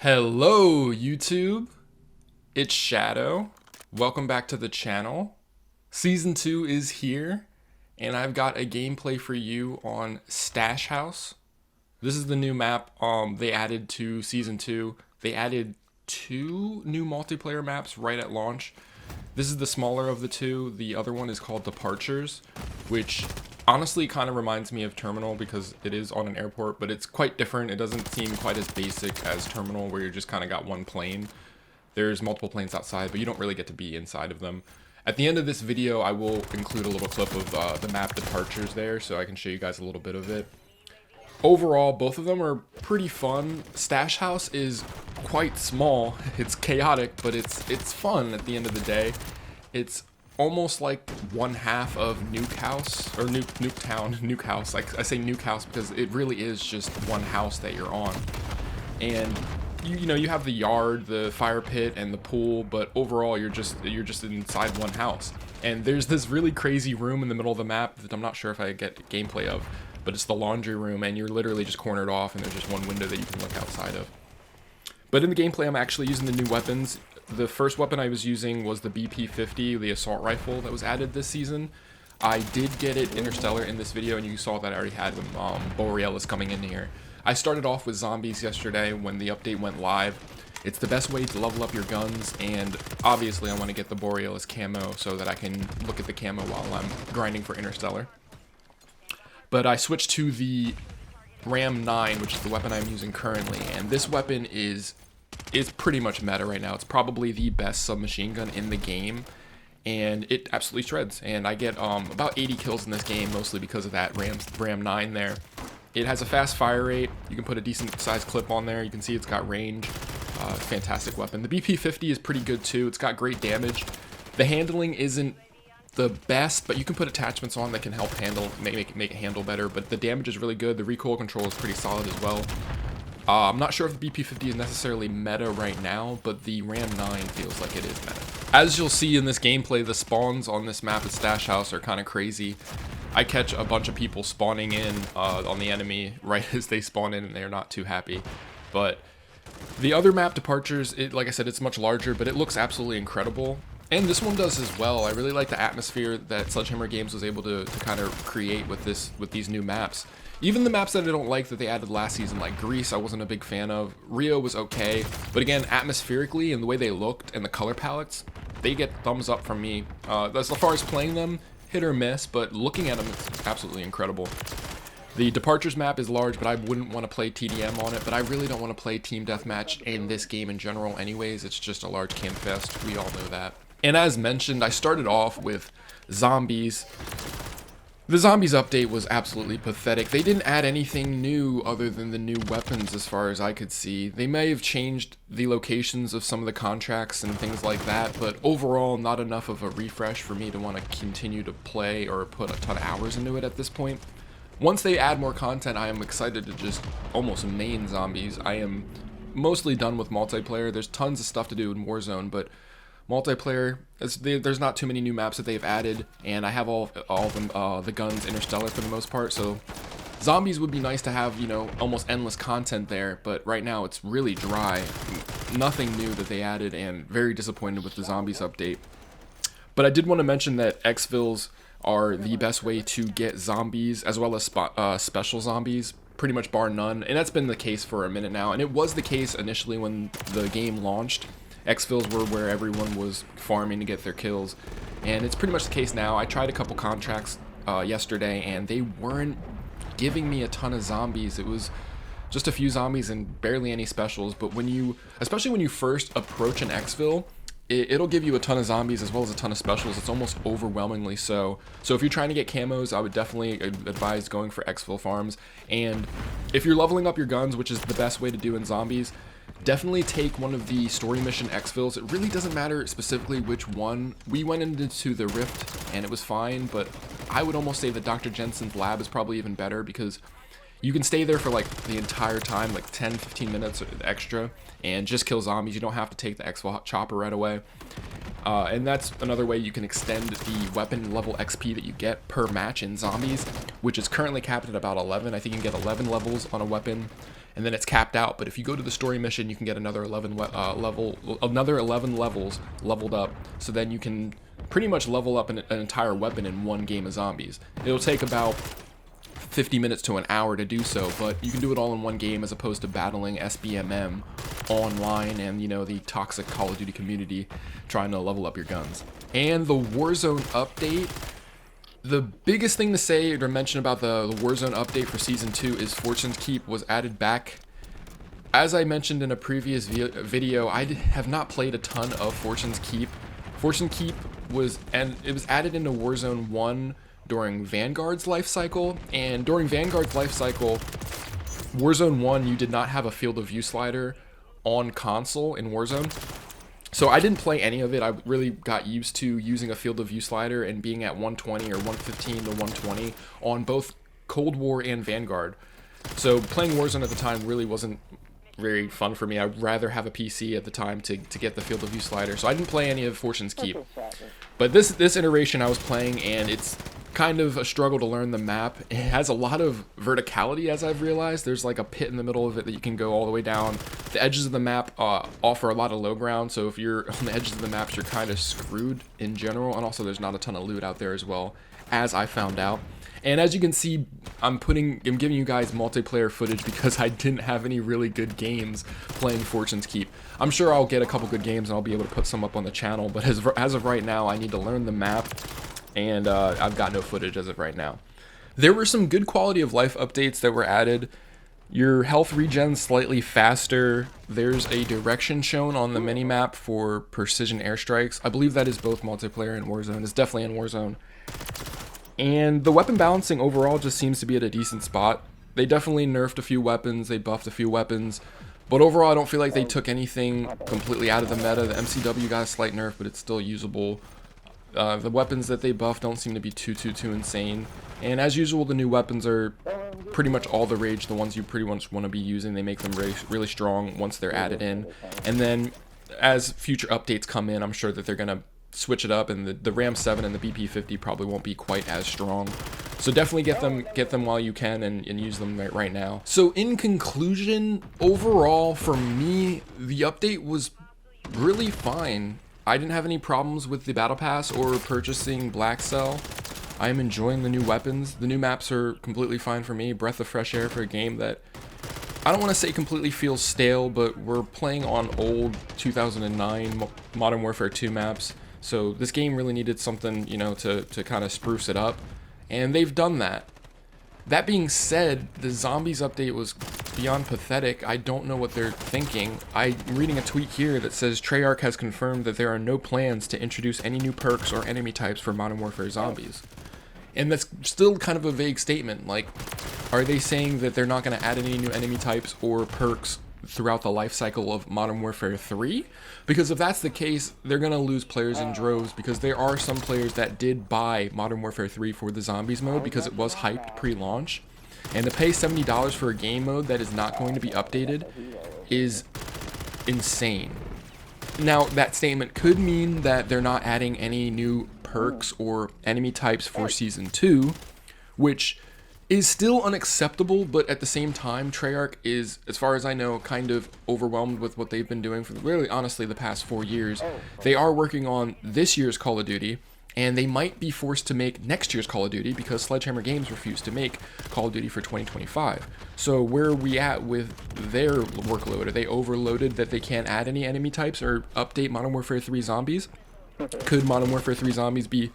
Hello YouTube, it's Shadow. Welcome back to the channel. Season 2 is here, and I've got a gameplay for you on Stash House. This is the new map they added to Season 2. They added 2 new multiplayer maps right at launch. This is the smaller of the two. The other one is called Departures, which honestly kind of reminds me of Terminal because it is on an airport, but it's quite different. It doesn't seem quite as basic as Terminal, where you just kind of got one plane. There's multiple planes outside, but you don't really get to be inside of them. At the end of this video, I will include a little clip of the map Departures there, so I can show you guys a little bit of it. Overall, both of them are pretty fun. Stash House is quite small. It's chaotic, but it's fun at the end of the day. It's almost like one half of Nuke House, or Nuketown, Nuke House. Like I say Nuke House because it really is just one house that you're on. And you know, you have the yard, the fire pit, and the pool, but overall you're just inside one house. And there's this really crazy room in the middle of the map that I'm not sure if I get gameplay of, but it's the laundry room, and you're literally just cornered off, and there's just one window that you can look outside of. But in the gameplay, I'm actually using the new weapons. The first weapon I was using was the BP-50, the assault rifle that was added this season. I did get it Interstellar in this video, and you saw that I already had Borealis coming in here. I started off with zombies yesterday when the update went live. It's the best way to level up your guns, and obviously I want to get the Borealis camo so that I can look at the camo while I'm grinding for Interstellar. But I switched to the Ram 9, which is the weapon I'm using currently, and this weapon is pretty much meta right now. It's probably the best submachine gun in the game, and it absolutely shreds. And I get about 80 kills in this game, mostly because of that Ram 9 there. It has a fast fire rate. You can put a decent sized clip on there. You can see it's got range. Fantastic weapon. The BP-50 is pretty good too. It's got great damage. The handling isn't the best, but you can put attachments on that can help make it handle better. But the damage is really good. The recoil control is pretty solid as well. I'm not sure if the BP-50 is necessarily meta right now, but the Ram 9 feels like it is meta. As you'll see in this gameplay, the spawns on this map at Stash House are kind of crazy. I catch a bunch of people spawning in on the enemy right as they spawn in, and they're not too happy. But the other map, Departures, like I said, it's much larger, but it looks absolutely incredible. And this one does as well. I really like the atmosphere that Sledgehammer Games was able to kind of create with these new maps. Even the maps that I don't like that they added last season, like Greece, I wasn't a big fan of. Rio was okay, but again, atmospherically and the way they looked and the color palettes, they get thumbs up from me. As far as playing them, hit or miss, but looking at them, it's absolutely incredible. The Departures map is large, but I wouldn't want to play TDM on it, but I really don't want to play Team Deathmatch in this game in general anyways. It's just a large camp fest. We all know that. And as mentioned, I started off with zombies. The zombies update was absolutely pathetic. They didn't add anything new other than the new weapons as far as I could see. They may have changed the locations of some of the contracts and things like that, but overall not enough of a refresh for me to want to continue to play or put a ton of hours into it at this point. Once they add more content, I am excited to just almost main zombies. I am mostly done with multiplayer. There's tons of stuff to do in Warzone, but multiplayer, there's not too many new maps that they've added, and I have all of them, the guns Interstellar for the most part, so zombies would be nice to have, you know, almost endless content there, but right now it's really dry. Nothing new that they added, and very disappointed with the zombies update. But I did want to mention that exfils are the best way to get zombies, as well as special zombies, pretty much bar none, and that's been the case for a minute now, and it was the case initially when the game launched. Exfils were where everyone was farming to get their kills, and it's pretty much the case now. I tried a couple contracts yesterday, and they weren't giving me a ton of zombies. It was just a few zombies and barely any specials, but especially when you first approach an exfil, it'll give you a ton of zombies as well as a ton of specials. It's almost overwhelmingly so. So if you're trying to get camos, I would definitely advise going for exfil farms. And if you're leveling up your guns, which is the best way to do in zombies, definitely take one of the story mission exfils. It really doesn't matter specifically which one. We went into the Rift and it was fine, but I would almost say that Dr. Jensen's lab is probably even better because you can stay there for like the entire time, like 10-15 minutes extra, and just kill zombies. You don't have to take the exfil chopper right away. And that's another way you can extend the weapon level XP that you get per match in zombies, which is currently capped at about 11. I think you can get 11 levels on a weapon and then it's capped out. But if you go to the story mission, you can get another 11 levels leveled up. So then you can pretty much level up an entire weapon in one game of zombies. It'll take about 50 minutes to an hour to do so, but you can do it all in one game as opposed to battling SBMM online and, you know, the toxic Call of Duty community trying to level up your guns. And the Warzone update, the biggest thing to say or mention about the Warzone update for Season 2 is Fortune's Keep was added back. As I mentioned in a previous video, I have not played a ton of Fortune's Keep. Fortune's Keep was added into Warzone 1 during Vanguard's life cycle, and during Vanguard's life cycle, Warzone 1, you did not have a field of view slider on console in Warzone. So I didn't play any of it. I really got used to using a field of view slider and being at 120 or 115 to 120 on both Cold War and Vanguard. So playing Warzone at the time really wasn't very fun for me. I'd rather have a PC at the time to get the field of view slider. So I didn't play any of Fortune's Keep. But this iteration I was playing, and it's kind of a struggle to learn the map. It has a lot of verticality, as I've realized. There's like a pit in the middle of it that you can go all the way down. The edges of the map offer a lot of low ground, so if you're on the edges of the maps, you're kind of screwed in general. And also there's not a ton of loot out there as well, as I found out. And as you can see, I'm giving you guys multiplayer footage because I didn't have any really good games playing Fortune's Keep. I'm sure I'll get a couple good games and I'll be able to put some up on the channel, but as of right now, I need to learn the map, and I've got no footage as of right now. There were some good quality of life updates that were added. Your health regen's slightly faster. There's a direction shown on the minimap for precision airstrikes. I believe that is both multiplayer and Warzone. It's definitely in Warzone. And the weapon balancing overall just seems to be at a decent spot. They definitely nerfed a few weapons, they buffed a few weapons, but overall I don't feel like they took anything completely out of the meta. The MCW got a slight nerf, but it's still usable. The weapons that they buffed don't seem to be too insane. And as usual, the new weapons are pretty much all the rage, the ones you pretty much want to be using. They make them really strong once they're added in. And then as future updates come in, I'm sure that they're going to switch it up, and the Ram 7 and the BP50 probably won't be quite as strong. So definitely get them while you can and use them right now. So in conclusion, overall for me, the update was really fine. I didn't have any problems with the Battle Pass or purchasing Black Cell. I am enjoying the new weapons. The new maps are completely fine for me. Breath of fresh air for a game that I don't want to say completely feels stale, but we're playing on old 2009 Modern Warfare 2 maps. So this game really needed something, you know, to kind of spruce it up, and they've done that. That being said, the zombies update was beyond pathetic. I don't know what they're thinking. I'm reading a tweet here that says Treyarch has confirmed that there are no plans to introduce any new perks or enemy types for Modern Warfare Zombies. And that's still kind of a vague statement. Like, are they saying that they're not going to add any new enemy types or perks throughout the life cycle of Modern Warfare 3? Because if that's the case, they're going to lose players in droves, because there are some players that did buy Modern Warfare 3 for the zombies mode because it was hyped pre-launch, and to pay $70 for a game mode that is not going to be updated is insane. Now, that statement could mean that they're not adding any new perks or enemy types for Season 2, which is still unacceptable, but at the same time, Treyarch is, as far as I know, kind of overwhelmed with what they've been doing for really, honestly, the past 4 years. They are working on this year's Call of Duty, and they might be forced to make next year's Call of Duty because Sledgehammer Games refused to make Call of Duty for 2025. So where are we at with their workload? Are they overloaded that they can't add any enemy types or update Modern Warfare 3 Zombies? Could Modern Warfare 3 Zombies be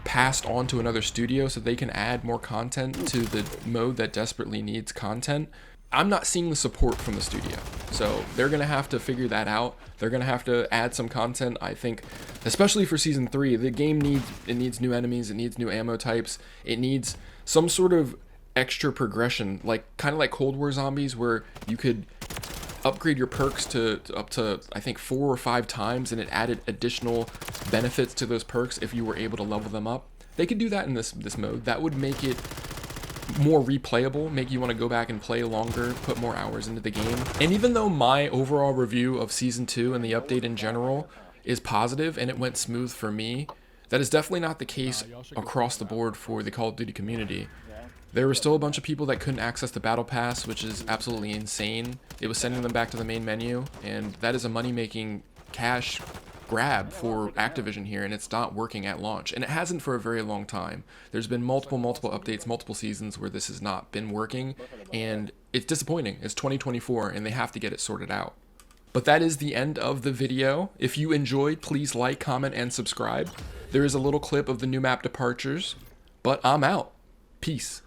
passed on to another studio so they can add more content to the mode that desperately needs content? I'm not seeing the support from the studio, so they're gonna have to figure that out. They're gonna have to add some content, I think, especially for Season 3. The game needs new enemies, it needs new ammo types, it needs some sort of extra progression, like kind of like Cold War Zombies, where you could upgrade your perks to up to, I think, 4 or 5 times, and it added additional benefits to those perks if you were able to level them up. They could do that in this mode. That would make it more replayable, make you want to go back and play longer, put more hours into the game. And even though my overall review of Season 2 and the update in general is positive and it went smooth for me, that is definitely not the case across the board for the Call of Duty community. There were still a bunch of people that couldn't access the battle pass, which is absolutely insane. It was sending them back to the main menu, and that is a money-making cash grab for Activision here, and it's not working at launch, and it hasn't for a very long time. There's been multiple updates, multiple seasons where this has not been working, and it's disappointing. It's 2024, and they have to get it sorted out. But that is the end of the video. If you enjoyed, please like, comment, and subscribe. There is a little clip of the new map departures, but I'm out. Peace.